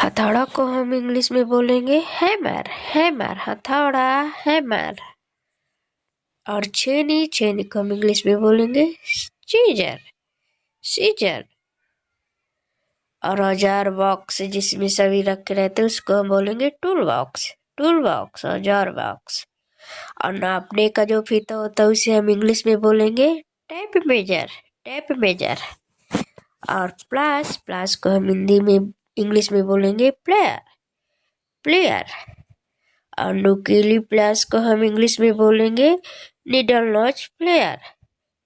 हथौड़ा को हम इंग्लिश में बोलेंगे हैमर, हैमर, हथौड़ा, हैमर। और छेनी को हम इंग्लिश में बोलेंगे सीजर, सीजर। और औजार बॉक्स जिसमें सभी रखे रहते हैं उसको हम बोलेंगे टूल बॉक्स, टूल बॉक्स, औजार बॉक्स। और नापने का जो फीता होता है उसे हम इंग्लिश में बोलेंगे टेप मेजर, टेप मेजर। और प्लास, प्लास को हम हिंदी में इंग्लिश में बोलेंगे प्लेयर, प्लेयर। और नुकीली प्लास को हम इंग्लिश में बोलेंगे needle notch player,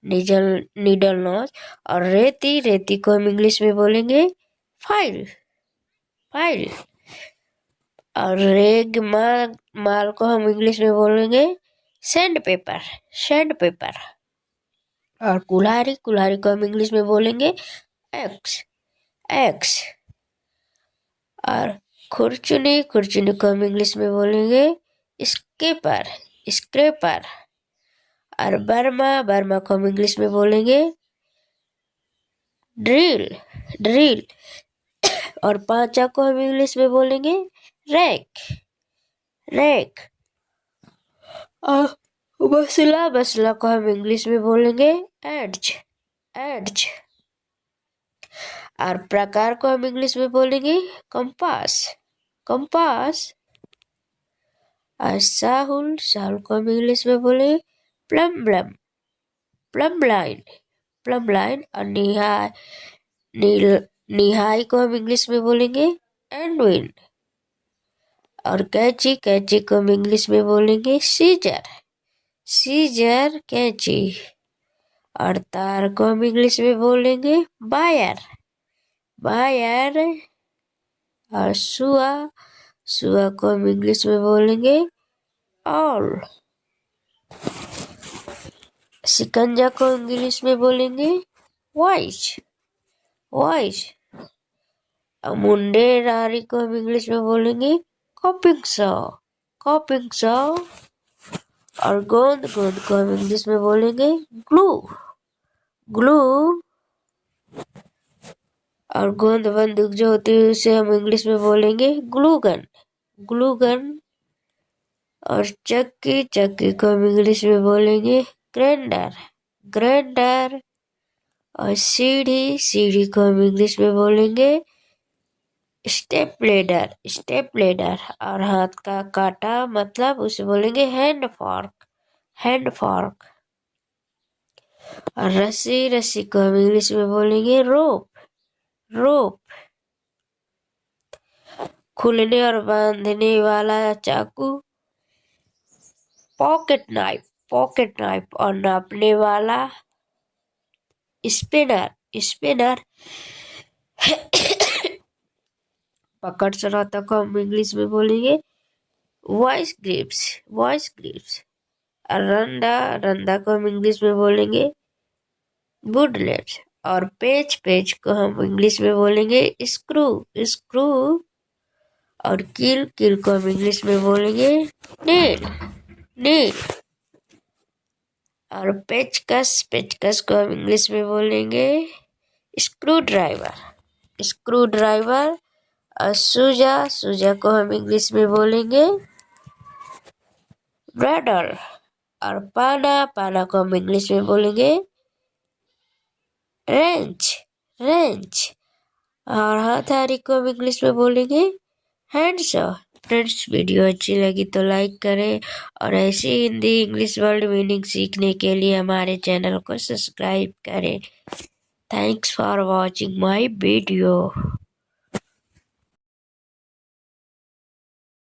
needle notch. और रेती, रेती को हम इंग्लिश में बोलेंगे फाइल, फाइल। और रेग माल को हम इंग्लिश में बोलेंगे सैंड पेपर, सैंड पेपर। और कुल्हाड़ी, कुल्हाड़ी को हम इंग्लिश में बोलेंगे एक्स, एक्स। और खुरचुनी, खुरचुनी को हम इंग्लिश में बोलेंगे स्केपर, स्क्रेपर। और बर्मा, बर्मा को हम इंग्लिश में बोलेंगे ड्रिल, ड्रिल। और पांचा को हम इंग्लिश में बोलेंगे रैक, रैक। और बसला, बसला को हम इंग्लिश में बोलेंगे एड्ज, एड्ज। और प्रकार को हम इंग्लिश में बोलेंगे कंपास, कंपास। और साहुल, साहुल को हम इंग्लिश में बोलेंगे plum, plum, plum line, plum line. और निहाई को हम इंग्लिश में बोलेंगे एंडविन। और कैंची, कैंची को हम इंग्लिश में बोलेंगे सीजर, सीजर, कैंची। और तार को हम इंग्लिश में बोलेंगे बायर, बायर। और सुआ, सुआ को हम इंग्लिश में बोलेंगे ऑल। शिकंजा को इंग्लिश में बोलेंगे वॉइस, वॉइस। और मुंडे रारी को हम इंग्लिश में बोलेंगे कॉपिंग सॉ, कॉपिंग सॉ। और गोंद, गोंद को हम इंग्लिश में बोलेंगे ग्लू, ग्लू। और गोंद बंदूक जो होती है उसे हम इंग्लिश में बोलेंगे ग्लू गन, ग्लू गन। और चक्की, चक्की को हम इंग्लिश में बोलेंगे ग्राइंडर, ग्राइंडर। और सीढ़ी, सीढ़ी को हम इंग्लिश में बोलेंगे स्टेप लेडर, स्टेप लेडर। और हाथ का काटा मतलब उसे बोलेंगे हैंड फॉर्क, हैंड फॉर्क। और रस्सी, रस्सी को हम इंग्लिश में बोलेंगे रोप, रोप। खुलने और बांधने वाला चाकू पॉकेट नाइफ, पॉकेट नाइफ। और नापने वाला स्पिनर, स्पिनर। पकड़ सराहता को हम इंग्लिश में बोलेंगे वॉइस ग्रिप्स, वॉइस ग्रिप्स। और रंदा, रंदा को हम इंग्लिश में बोलेंगे बुडलेट्स। और पेच, पेच को हम इंग्लिश में बोलेंगे स्क्रू, स्क्रू। और कील, कील को हम इंग्लिश में बोलेंगे नेल, नेल। और पेचकस, पेचकस को हम इंग्लिश में बोलेंगे स्क्रू ड्राइवर, स्क्रू ड्राइवर। और सूजा, सूजा को हम इंग्लिश में बोलेंगे ब्रेडल। और पाना, पाना को हम इंग्लिश में बोलेंगे रेंच, रेंच। और हथौड़ी को हम इंग्लिश में बोलेंगे हैंडसॉ। फ्रेंड्स, वीडियो अच्छी लगी तो लाइक करें और ऐसी हिंदी इंग्लिश वर्ड मीनिंग सीखने के लिए हमारे चैनल को सब्सक्राइब करें। Thanks for watching my video.